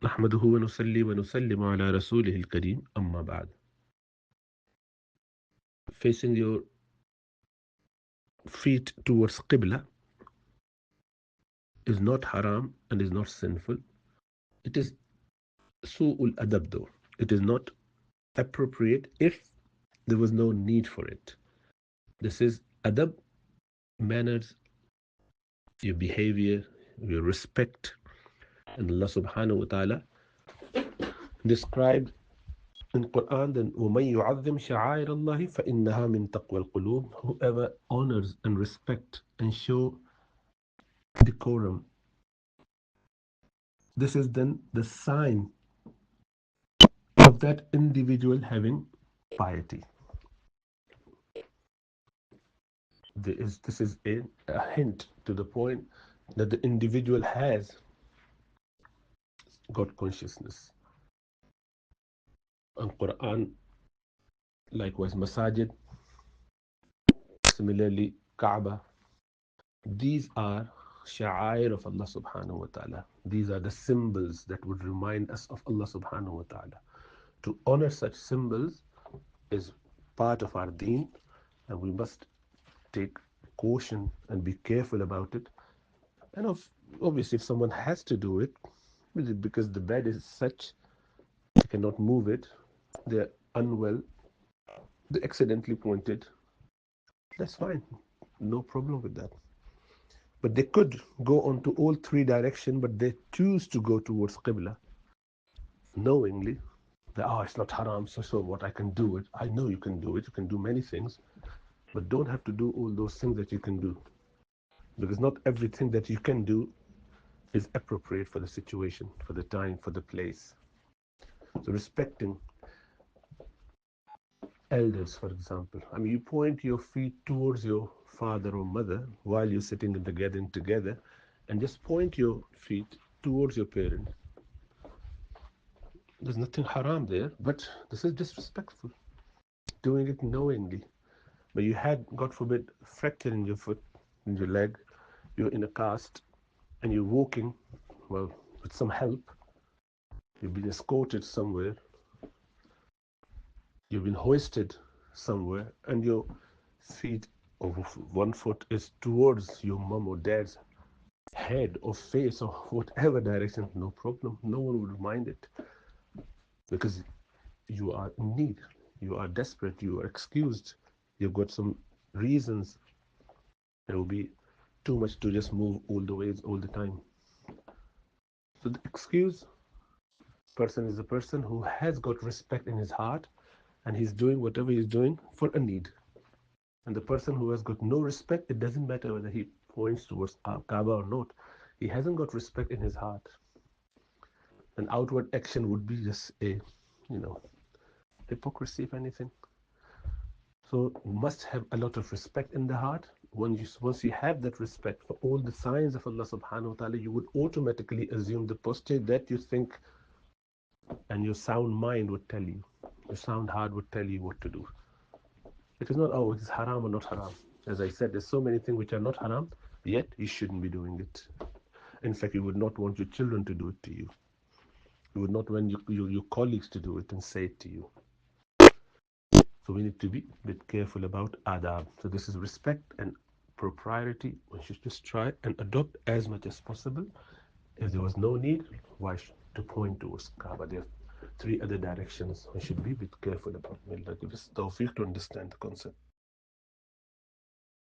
نحمده ونصلي ونسلم على رسوله الكريم أما بعد. Facing your feet towards Qiblah is not haram and is not sinful. It is su'ul adab though. It is not appropriate if there was no need for it. This is adab, manners, your behavior, your respect. And Allah subhanahu wa ta'ala described in Quran then وَمَن يُعَظِّمْ شَعَائِرَ اللَّهِ فَإِنَّهَا مِن تَقْوَى الْقُلُوبِ. Whoever honors and respect and show decorum, this is then the sign of that individual having piety. This is a hint to the point that the individual has got consciousness. And Quran, likewise Masajid, similarly Kaaba, these are sha'air of Allah subhanahu wa ta'ala. These are the symbols that would remind us of Allah subhanahu wa ta'ala. To honor such symbols is part of our deen, and we must take caution and be careful about it. And obviously, if someone has to do it, because the bed is such, they cannot move it, they're unwell, they accidentally pointed, that's fine. No problem with that. But they could go on to all three directions, but they choose to go towards Qibla knowingly that, oh, it's not haram, so what, I can do it. I know you can do it. You can do many things, but don't have to do all those things that you can do. Because not everything that you can do is appropriate for the situation, for the time, for the place. So respecting elders, for example. I mean, you point your feet towards your father or mother while you're sitting in the gathering together, and just point your feet towards your parent. There's nothing haram there, but this is disrespectful. Doing it knowingly. But you had, God forbid, fracture in your foot, in your leg, you're in a cast, and you're walking, well, with some help, you've been escorted somewhere, you've been hoisted somewhere, and your feet or one foot is towards your mom or dad's head or face or whatever direction, no problem. No one would mind it because you are in need, you are desperate, you are excused, you've got some reasons. It will be too much to just move all the ways all the time. So the excuse person is a person who has got respect in his heart and he's doing whatever he's doing for a need. And the person who has got no respect, it doesn't matter whether he points towards Kaaba or not, he hasn't got respect in his heart. An outward action would be just a, you know, hypocrisy, if anything. So you must have a lot of respect in the heart. Once you have that respect for all the signs of Allah subhanahu wa ta'ala, you would automatically assume the posture that you think, and your sound mind would tell you. Your sound heart would tell you what to do. It is not, oh, it is haram or not haram. As I said, there's so many things which are not haram, yet you shouldn't be doing it. In fact, you would not want your children to do it to you. You would not want your colleagues to do it and say it to you. So we need to be a bit careful about adab. So this is respect and propriety. We should just try and adopt as much as possible. If there was no need, why to point towards Kaaba? There are three other directions we should be a bit careful about. May Allah give us tawfiq to understand the concept.